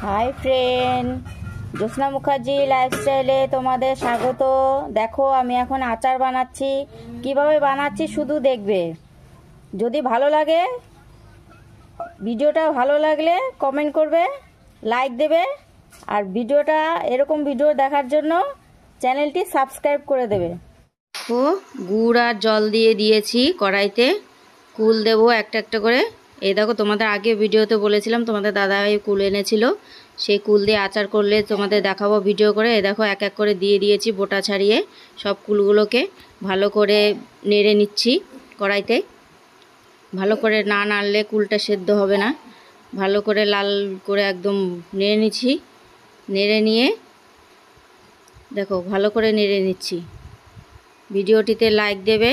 Hi friend, জ্যোৎস্না মুখার্জি লাইফস্টাইলে তোমাদের স্বাগত। দেখো আমি এখন আচার বানাচ্ছি। কিভাবে বানাচ্ছি শুধু দেখবে। যদি ভালো লাগে, ভিডিওটা ভালো লাগলে কমেন্ট করবে, লাইক দেবে, আর ভিডিওটা এরকম ভিডিও দেখার জন্য চ্যানেলটি সাবস্ক্রাইব করে দেবে। গুড় আর জল দিয়ে দিয়েছি কড়াইতে, কুল দেবো একটা একটা করে। এই দেখো, তোমাদের আগে ভিডিওতে বলেছিলাম তোমাদের দাদাভাই কুল এনেছিল, সেই কুল দিয়ে আচার করলে তোমাদের দেখাবো ভিডিও করে। এই দেখো এক এক করে দিয়ে দিয়েছি, বোটা ছাড়িয়ে সব কুলগুলোকে ভালো করে নেড়ে নিচ্ছি কড়াইতে। ভালো করে না নাড়লে কুলটা সেদ্ধ হবে না। ভালো করে লাল করে একদম নেড়ে নিচ্ছি। নেড়ে নিয়ে দেখো ভালো করে নেড়ে নিচ্ছি। ভিডিওটিতে লাইক দেবে,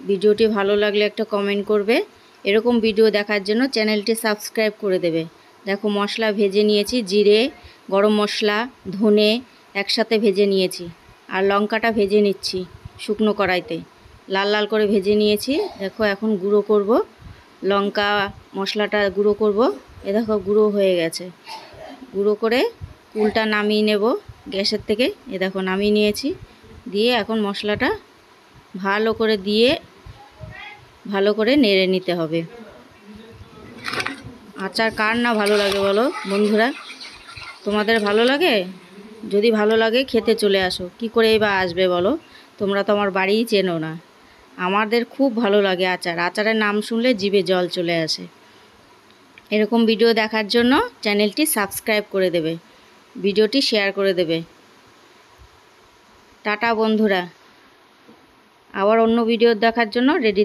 ভিডিওটি ভালো লাগলে একটা কমেন্ট করবে। এরকম ভিডিও দেখার জন্য চ্যানেলটি সাবস্ক্রাইব করে দেবে। দেখো মশলা ভেজে নিয়েছি, জিরে, গরম মশলা, ধনে একসাথে ভেজে নিয়েছি, আর লঙ্কাটা ভেজে নিচ্ছি শুকনো কড়াইতে, লাল লাল করে ভেজে নিয়েছি। দেখো এখন গুঁড়ো করব, লঙ্কা মশলাটা গুঁড়ো করব। এ দেখো গুঁড়ো হয়ে গেছে। গুঁড়ো করে কুলটা নামিয়ে নেব গ্যাসের থেকে। এ দেখো নামিয়ে নিয়েছি। দিয়ে এখন মশলাটা ভালো করে দিয়ে ভালো করে নেড়ে নিতে হবে। আচার কার না ভালো লাগে বলো বন্ধুরা? তোমাদের ভালো লাগে? যদি ভালো লাগে খেতে চলে আসো। কি করে বা আসবে বলো? তোমরা তো আমার বাড়িই চেনো না। আমাদের খুব ভালো লাগে আচার। আচারের নাম শুনলে জিভে জল চলে আসে। এরকম ভিডিও দেখার জন্য চ্যানেলটি সাবস্ক্রাইব করে দেবে, ভিডিওটি শেয়ার করে দেবে। টাটা বন্ধুরা, আবার অন্য ভিডিও দেখার জন্য রেডি